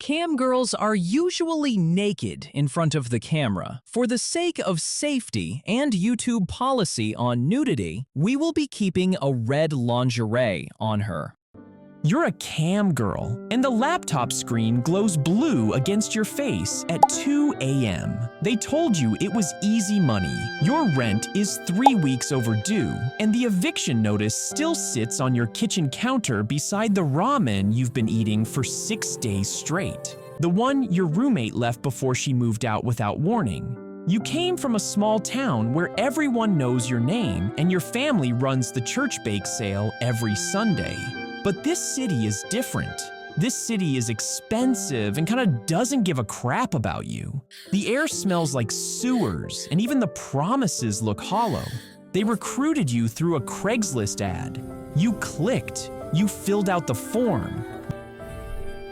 Cam girls are usually naked in front of the camera. For the sake of safety and YouTube policy on nudity, we will be keeping a red lingerie on her. You're a cam girl, and the laptop screen glows blue against your face at 2 a.m. They told you it was easy money. Your rent is 3 weeks overdue, and the eviction notice still sits on your kitchen counter beside the ramen you've been eating for 6 days straight. The one your roommate left before she moved out without warning. You came from a small town where everyone knows your name, and your family runs the church bake sale every Sunday. But this city is different. This city is expensive and kind of doesn't give a crap about you. The air smells like sewers, and even the promises look hollow. They recruited you through a Craigslist ad. You clicked. You filled out the form.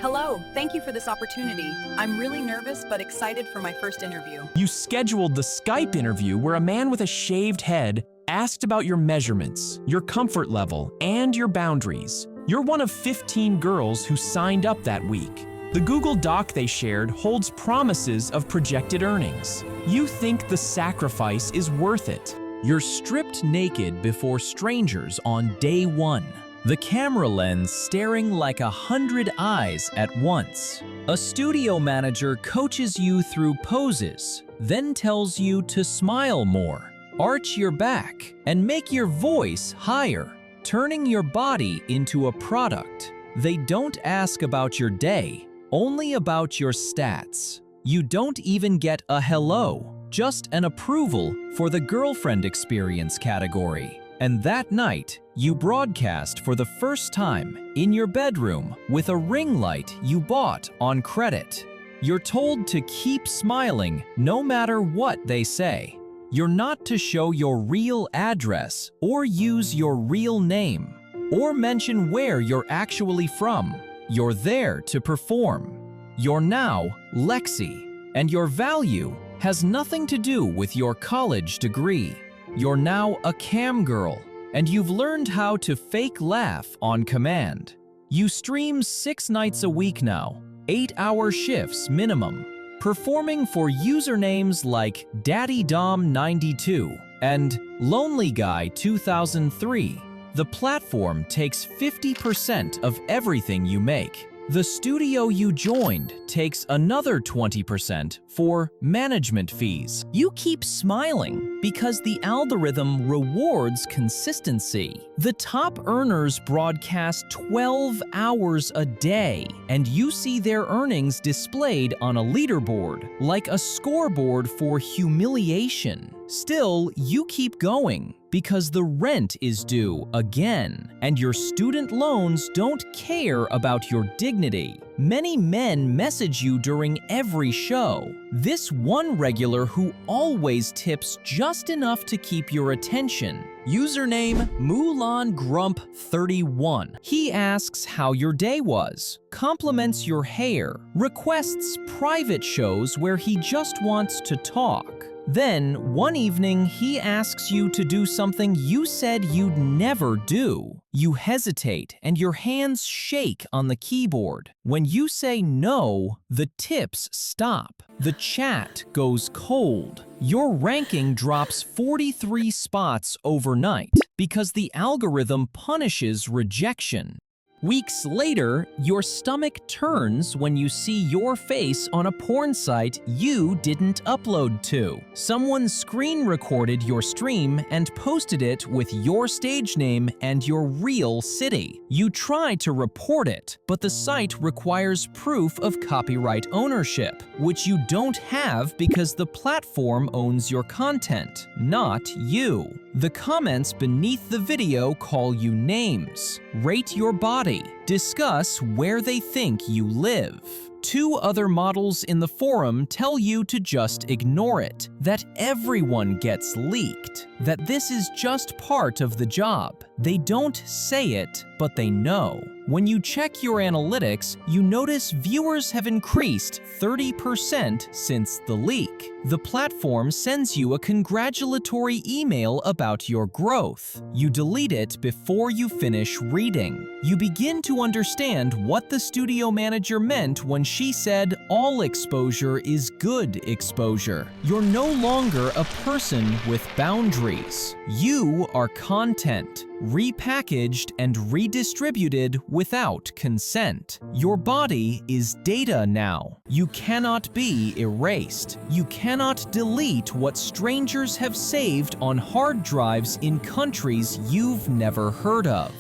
Hello, thank you for this opportunity. I'm really nervous but excited for my first interview. You scheduled the Skype interview where a man with a shaved head asked about your measurements, your comfort level, and your boundaries. You're one of 15 girls who signed up that week. The Google Doc they shared holds promises of projected earnings. You think the sacrifice is worth it. You're stripped naked before strangers on day one. The camera lens staring like 100 eyes at once. A studio manager coaches you through poses, then tells you to smile more, arch your back, and make your voice higher, turning your body into a product. They don't ask about your day, only about your stats. You don't even get a hello, just an approval for the girlfriend experience category. And that night, you broadcast for the first time in your bedroom with a ring light you bought on credit. You're told to keep smiling no matter what they say. You're not to show your real address or use your real name or mention where you're actually from. You're there to perform. You're now Lexi, and your value has nothing to do with your college degree. You're now a cam girl, and you've learned how to fake laugh on command. You stream 6 nights a week now, 8-hour shifts minimum, performing for usernames like DaddyDom92 and LonelyGuy2003. The platform takes 50% of everything you make. The studio you joined takes another 20% for management fees. You keep smiling because the algorithm rewards consistency. The top earners broadcast 12 hours a day, and you see their earnings displayed on a leaderboard, like a scoreboard for humiliation. Still, you keep going because the rent is due again, and your student loans don't care about your dignity. Many men message you during every show. This one regular who always tips just enough to keep your attention. Username MulanGrump31. He asks how your day was, compliments your hair, requests private shows where he just wants to talk. Then, one evening, he asks you to do something you said you'd never do. You hesitate and your hands shake on the keyboard. When you say no, the tips stop. The chat goes cold. Your ranking drops 43 spots overnight because the algorithm punishes rejection. Weeks later, your stomach turns when you see your face on a porn site you didn't upload to. Someone screen recorded your stream and posted it with your stage name and your real city. You try to report it, but the site requires proof of copyright ownership, which you don't have because the platform owns your content, not you. The comments beneath the video call you names, rate your body, discuss where they think you live. 2 other models in the forum tell you to just ignore it, that everyone gets leaked, that this is just part of the job. They don't say it, but they know. When you check your analytics, you notice viewers have increased 30% since the leak. The platform sends you a congratulatory email about your growth. You delete it before you finish reading. You begin to understand what the studio manager meant when she said all exposure is good exposure. You're no longer a person with boundaries. You are content, repackaged and redistributed without consent. Your body is data now. You cannot be erased. You cannot delete what strangers have saved on hard drives in countries you've never heard of.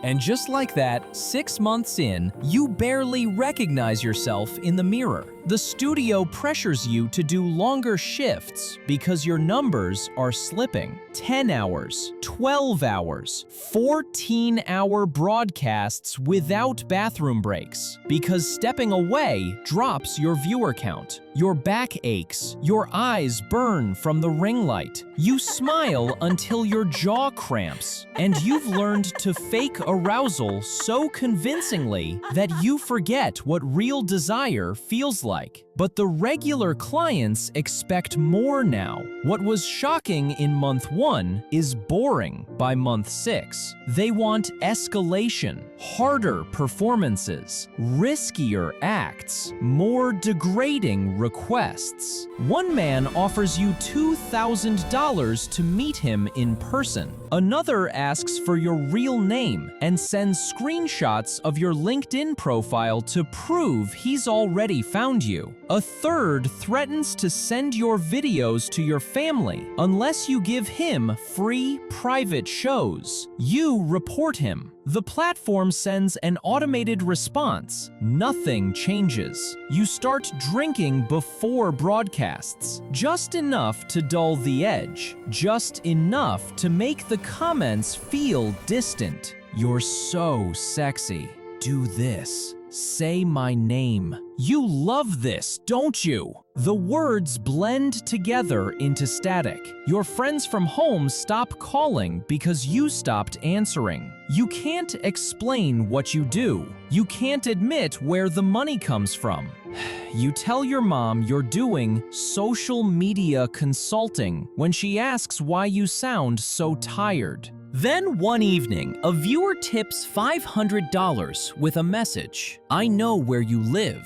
And just like that, 6 months in, you barely recognize yourself in the mirror. The studio pressures you to do longer shifts because your numbers are slipping. 10 hours, 12 hours, 14-hour broadcasts without bathroom breaks because stepping away drops your viewer count. Your back aches, your eyes burn from the ring light. You smile until your jaw cramps, and you've learned to fake arousal so convincingly that you forget what real desire feels like. But the regular clients expect more now. What was shocking in month 1 is boring by month 6. They want escalation, harder performances, riskier acts, more degrading requests. One man offers you $2,000 to meet him in person. Another asks for your real name and sends screenshots of your LinkedIn profile to prove he's already found you. A third threatens to send your videos to your family unless you give him free private shows. You report him. The platform sends an automated response. Nothing changes. You start drinking before broadcasts, just enough to dull the edge, just enough to make the comments feel distant. You're so sexy. Do this. Say my name. You love this, don't you? The words blend together into static. Your friends from home stop calling because you stopped answering. You can't explain what you do. You can't admit where the money comes from. You tell your mom you're doing social media consulting when she asks why you sound so tired. Then one evening, a viewer tips $500 with a message, "I know where you live."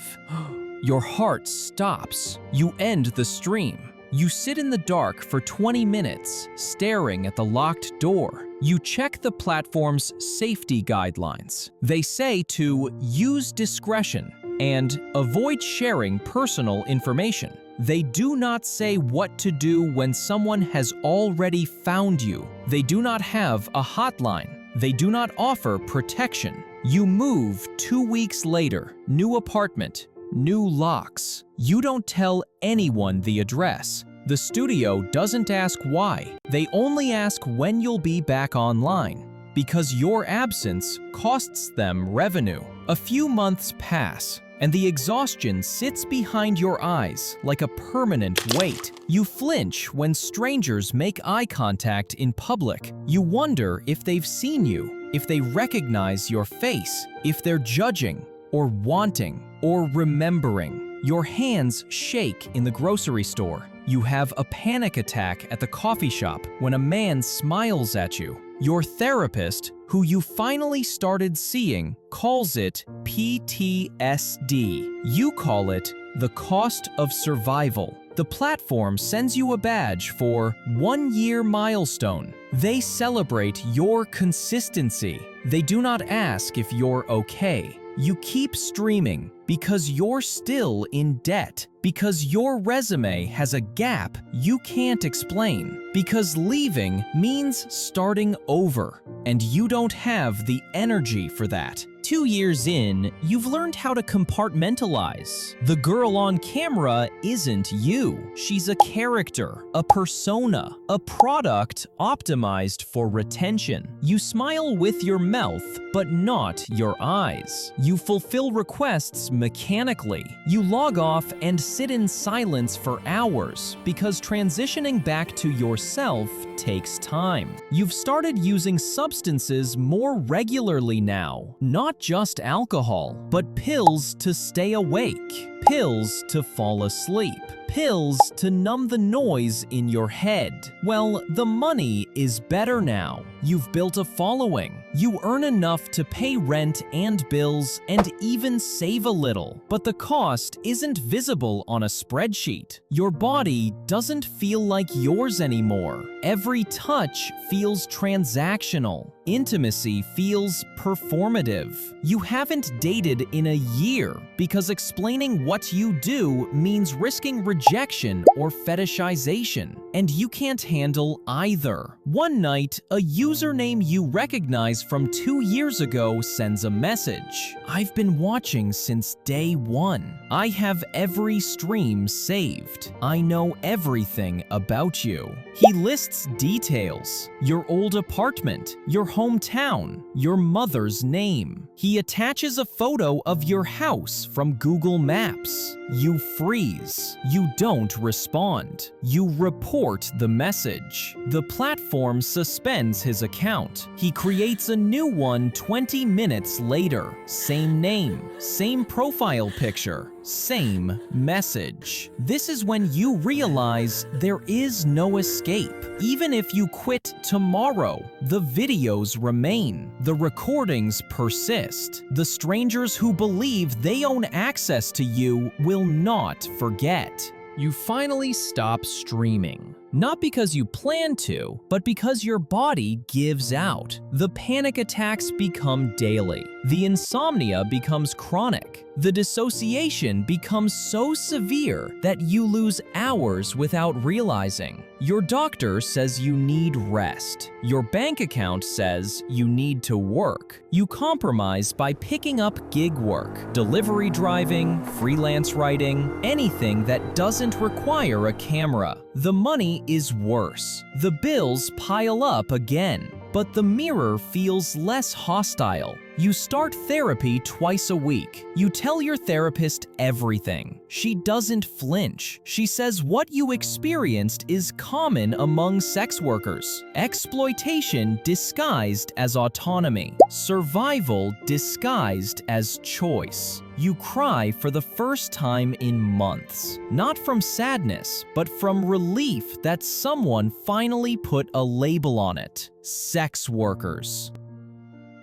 Your heart stops. You end the stream. You sit in the dark for 20 minutes, staring at the locked door. You check the platform's safety guidelines. They say to use discretion and avoid sharing personal information. They do not say what to do when someone has already found you. They do not have a hotline. They do not offer protection. You move 2 weeks later, new apartment, new locks. You don't tell anyone the address. The studio doesn't ask why. They only ask when you'll be back online, because your absence costs them revenue. A few months pass, and the exhaustion sits behind your eyes like a permanent weight. You flinch when strangers make eye contact in public. You wonder if they've seen you, if they recognize your face, if they're judging, or wanting, or remembering. Your hands shake in the grocery store. You have a panic attack at the coffee shop when a man smiles at you. Your therapist, who you finally started seeing, calls it PTSD. You call it the cost of survival. The platform sends you a badge for 1-year milestone. They celebrate your consistency. They do not ask if you're okay. You keep streaming because you're still in debt, because your resume has a gap you can't explain, because leaving means starting over, and you don't have the energy for that. 2 years in, you've learned how to compartmentalize. The girl on camera isn't you. She's a character, a persona, a product optimized for retention. You smile with your mouth, but not your eyes. You fulfill requests mechanically. You log off and sit in silence for hours because transitioning back to yourself takes time. You've started using substances more regularly now, not just alcohol, but pills to stay awake, pills to fall asleep, pills to numb the noise in your head. Well, the money is better now. You've built a following. You earn enough to pay rent and bills and even save a little. But the cost isn't visible on a spreadsheet. Your body doesn't feel like yours anymore. Every touch feels transactional. Intimacy feels performative. You haven't dated in a year because explaining what you do means risking rejection or fetishization. And you can't handle either. One night, a username you recognize from 2 years ago sends a message. I've been watching since day one. I have every stream saved. I know everything about you. He lists details: your old apartment, your hometown, your mother's name. He attaches a photo of your house from Google Maps. You freeze. You don't respond. You report the message. The platform suspends his account. He creates a new one 20 minutes later. Same name, same profile picture, same message. This is when you realize there is no escape. Even if you quit tomorrow, the videos remain. The recordings persist. The strangers who believe they own access to you will not forget. You finally stop streaming. Not because you plan to, but because your body gives out. The panic attacks become daily. The insomnia becomes chronic. The dissociation becomes so severe that you lose hours without realizing. Your doctor says you need rest. Your bank account says you need to work. You compromise by picking up gig work, delivery driving, freelance writing, anything that doesn't require a camera. The money is worse. The bills pile up again. But the mirror feels less hostile. You start therapy twice a week. You tell your therapist everything. She doesn't flinch. She says what you experienced is common among sex workers. Exploitation disguised as autonomy. Survival disguised as choice. You cry for the first time in months. Not from sadness, but from relief that someone finally put a label on it. Sex workers.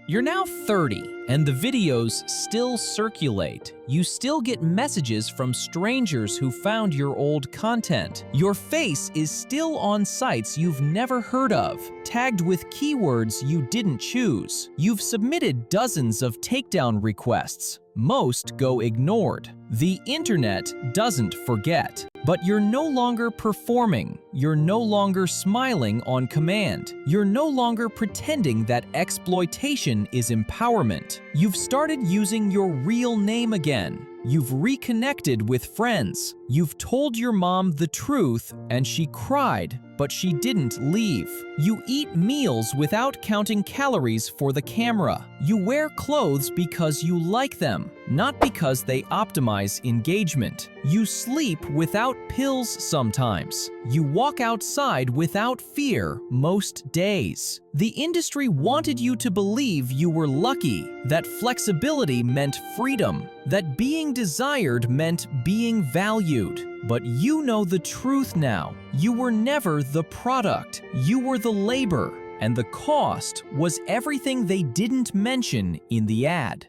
You're now 30, and the videos still circulate. You still get messages from strangers who found your old content. Your face is still on sites you've never heard of, tagged with keywords you didn't choose. You've submitted dozens of takedown requests. Most go ignored. The internet doesn't forget. But you're no longer performing. You're no longer smiling on command. You're no longer pretending that exploitation is empowerment. You've started using your real name again. You've reconnected with friends. You've told your mom the truth and she cried, but she didn't leave. You eat meals without counting calories for the camera. You wear clothes because you like them, not because they optimize engagement. You sleep without pills sometimes. You walk outside without fear most days. The industry wanted you to believe you were lucky, that flexibility meant freedom, that being desired meant being valued. But you know the truth now. You were never the product. You were the labor, and the cost was everything they didn't mention in the ad.